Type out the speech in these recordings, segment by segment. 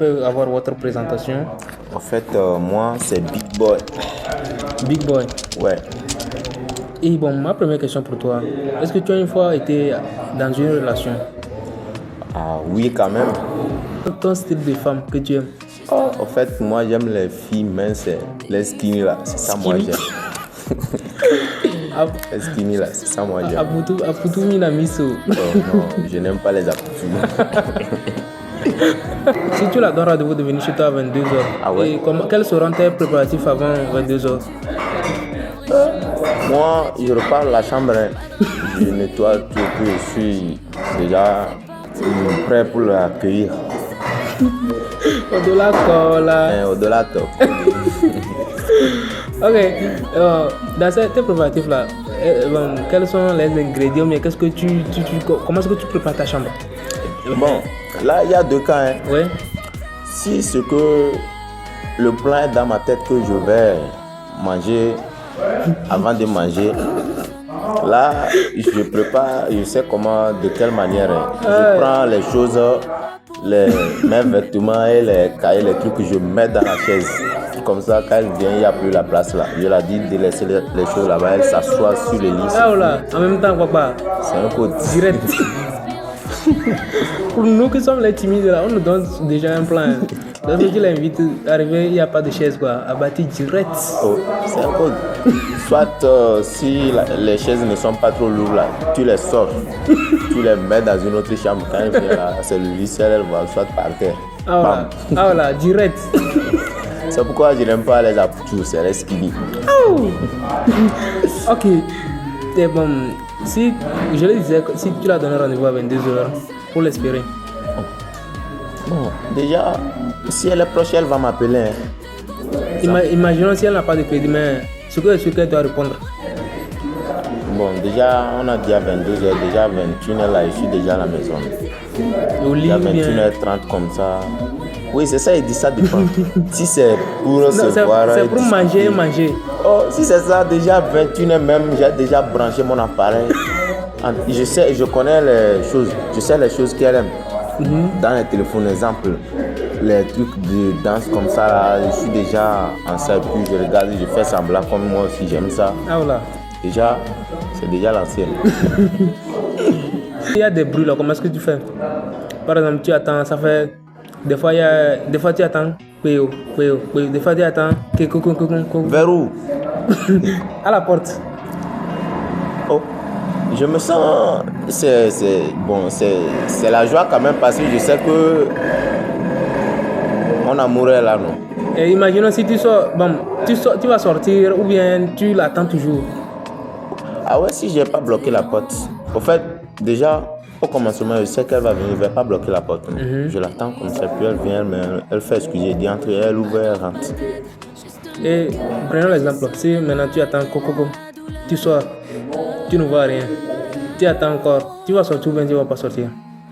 peux avoir votre présentation? En fait, moi, c'est Big Boy. Big Boy. Ouais. Et bon, ma première question pour toi, est-ce que tu as une fois été dans une relation? Ah oui, quand même. Ton style de femme que tu aimes? En fait, moi, j'aime les filles minces, les skinny là. C'est ça, moi, j'aime. Les skinny là, c'est ça, moi, j'aime. Aputu Minamiso. Oh non, je n'aime pas les aputus. Si tu la donnes rendez-vous de venir chez toi à 22h, Ah ouais? quels seront tes préparatifs avant 22h? Moi, je repars à la chambre, hein. Je nettoie tout, puis je suis déjà prêt pour l'accueillir. Au-delà là. Au-delà top. Ok, dans tes préparatifs là, quels sont les ingrédients, mais comment est-ce que tu prépares ta chambre? Bon, là, il y a deux cas, hein. Ouais. Si ce que le plan est dans ma tête que je vais manger avant de manger, là, je prépare, je sais comment, de quelle manière. Je prends les choses, mes vêtements et les cahiers, les trucs que je mets dans la chaise. Comme ça, quand elle vient, il n'y a plus la place là. Je la dis de laisser les choses là-bas, elle s'assoit sur le lit. Ah là, en même temps, papa. C'est un code. Direct. Pour nous qui sommes les timides là, on nous donne déjà un plan. Lorsque tu l'invites à arriver, il n'y a pas de chaise quoi, à bâtir direct. Oh, c'est un code. Soit si les chaises ne sont pas trop lourdes là, tu les sors, tu les mets dans une autre chambre. Quand elle vient là, c'est le lit, elle va soit par terre. Ah là, direct. C'est pourquoi je n'aime pas les aputus, c'est les skinny. Oh. Ok. Et bon, si je le disais, si tu l'as donné rendez-vous à 22h pour l'espérer. Bon, déjà, si elle est proche, elle va m'appeler. Hein. Imaginons si elle n'a pas de crédit, mais ce qu'elle doit répondre. Bon, déjà, on a dit à 22h, déjà 21h là, je suis déjà à la maison. Au lit, déjà 21h30 comme ça. Oui, c'est ça, il dit ça dépend. Si c'est pour se voir. C'est pour manger. Oh, si c'est ça, déjà 21h même, j'ai déjà branché mon appareil. Je connais les choses, je sais les choses qu'elle aime. Dans les téléphones, exemple, les trucs de danse comme ça, là, je suis déjà en salle, puis je regarde, je fais semblant comme moi aussi, j'aime ça. Ah voilà. Déjà, c'est déjà l'ancienne. Il y a des bruits là, comment est-ce que tu fais? Par exemple, tu attends, ça fait. Des fois tu attends. Des fois tu attends. Vers où? À la porte. Oh, je me sens. C'est la joie quand même parce que je sais que mon amour est là, non? Et imaginons si tu sors, tu vas sortir ou bien tu l'attends toujours. Ah ouais, si j'ai pas bloqué la porte. Au fait, déjà, au commencement, je sais qu'elle va venir, je vais pas bloquer la porte. Je l'attends comme ça, puis elle vient, elle fait ce que j'ai dit entre elle, ouvre, elle rentre. Et prenons l'exemple, si maintenant tu attends Coco, tu sors, tu ne vois rien, tu attends encore, tu vas sortir ou bien tu vas pas sortir?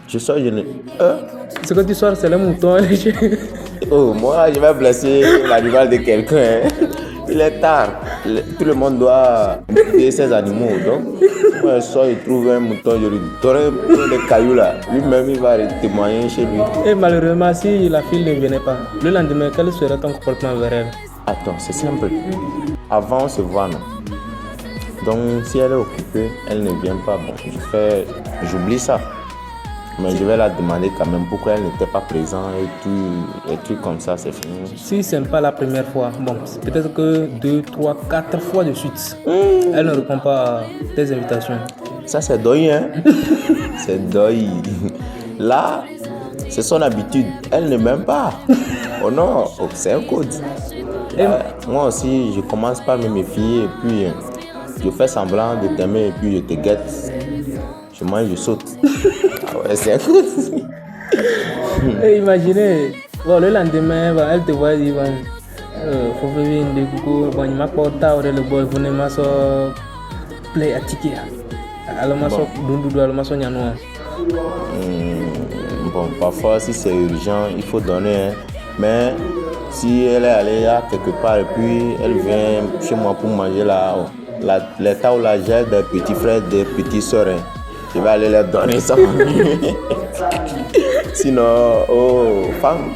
Je sors, je ne. Ce que tu sors, c'est le mouton et les chiens. Oh, moi, je vais blesser l'animal de quelqu'un. Il est tard. Tout le monde doit aider ses animaux. Donc, moi, je sors, je trouve un mouton, je lui donne des cailloux là. Lui-même, il va témoigner chez lui. Et malheureusement, si la fille ne venait pas, le lendemain, quel serait ton comportement vers elle? Attends, c'est simple. Avant, on se voit, non? Donc, si elle est occupée, elle ne vient pas. Bon, j'oublie ça. Mais je vais la demander quand même pourquoi elle n'était pas présente et tout, les trucs comme ça, c'est fini. Si ce n'est pas la première fois, bon, c'est peut-être que 2, 3, 4 fois de suite, elle ne répond pas à tes invitations. Ça, c'est deuil, hein? C'est deuil. Là, c'est son habitude. Elle ne m'aime pas. Oh non, c'est un code. Moi aussi, je commence par me méfier et puis je fais semblant de t'aimer et puis je te guette. Je mange, je saute. Ah ouais, c'est un coup. Et imaginez, bon, le lendemain, elle te voit, elle dit, faut venir de coucou, bon, il m'a pas autant, le boy, vous ne m'avez pas play à ticket. Alors, ma soeur, doudou, alors, ma soeur, nyanoua. Bon, parfois, si c'est urgent, il faut donner, hein. Mais si elle est allée là quelque part et puis elle vient chez moi pour manger là, l'état où là, j'ai des petits frères, des petites soeurs. Hein. je vais aller leur donner ça. Sinon, oh, femme.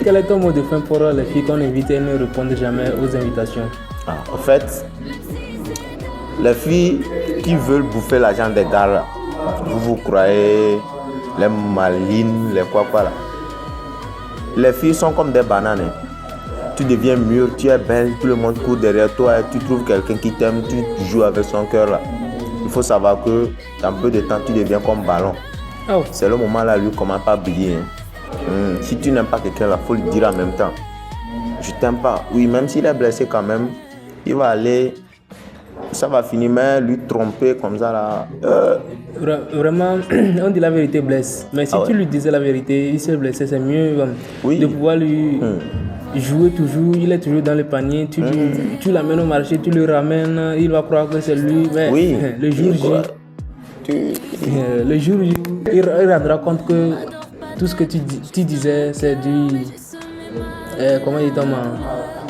Quel est ton mot de fin pour les filles qu'on invite et ne répondent jamais aux invitations? En fait, les filles qui veulent bouffer l'argent des gars là, vous croyez les malines, les quoi là. Les filles sont comme des bananes. Tu deviens mûr, tu es belle, tout le monde court derrière toi et tu trouves quelqu'un qui t'aime, tu joues avec son cœur là. Il faut savoir que dans peu de temps, tu deviens comme ballon. Oh. C'est le moment là, lui commence pas à briller. Si tu n'aimes pas quelqu'un là, il faut le dire en même temps. Je t'aime pas. Oui, même s'il est blessé quand même, il va aller, ça va finir, mais lui tromper comme ça là. Vraiment, on dit la vérité blesse. Mais si tu lui disais la vérité, il s'est blessé, c'est mieux de pouvoir lui jouer toujours. Il est toujours dans le panier. Tu l'amènes au marché, tu le ramènes, il va croire que c'est lui. Mais le jour J, il rendra compte que tout ce que tu disais, c'est du. Comment dit-on?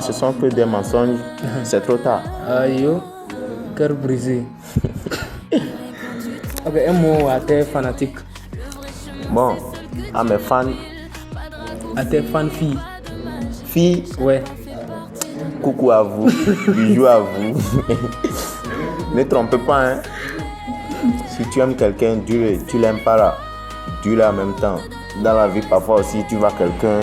Ce sont que des mensonges. C'est trop tard. Aïe, cœur brisé. Ok, un mot à tes fanatiques. Bon, à mes fans. À tes fans filles. Filles? Ouais. Coucou à vous. Bisous à vous. Ne trompez pas, hein. Si tu aimes quelqu'un, dis-le. Tu l'aimes pas là, dis-le en même temps. Dans la vie, parfois aussi, tu vois quelqu'un,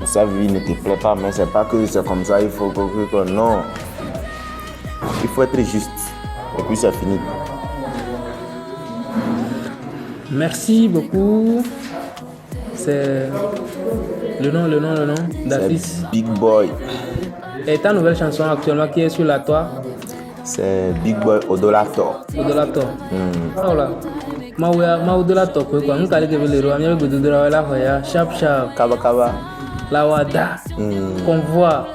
sa vie ne te plaît pas, mais c'est pas que c'est comme ça, il faut que non. Il faut être juste. Et puis c'est fini. Merci beaucoup. C'est le nom d'artiste. Big Boy. Et ta nouvelle chanson actuellement qui est sur la toile? C'est Big Boy Odolator. Odolator. Oh là. Ma Odolator quoi. On calé que le roi mieux que de la hoya. Sharp. Kaba. La Wada. Convoi.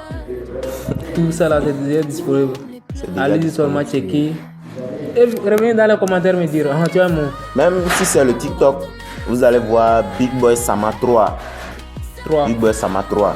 Tout ça là c'est déjà disponible. Allez seulement checker. Et revenez dans les commentaires me dire, tu as mon. Même si c'est le TikTok, vous allez voir Big Boy Sama 3. Big Boy Sama 3.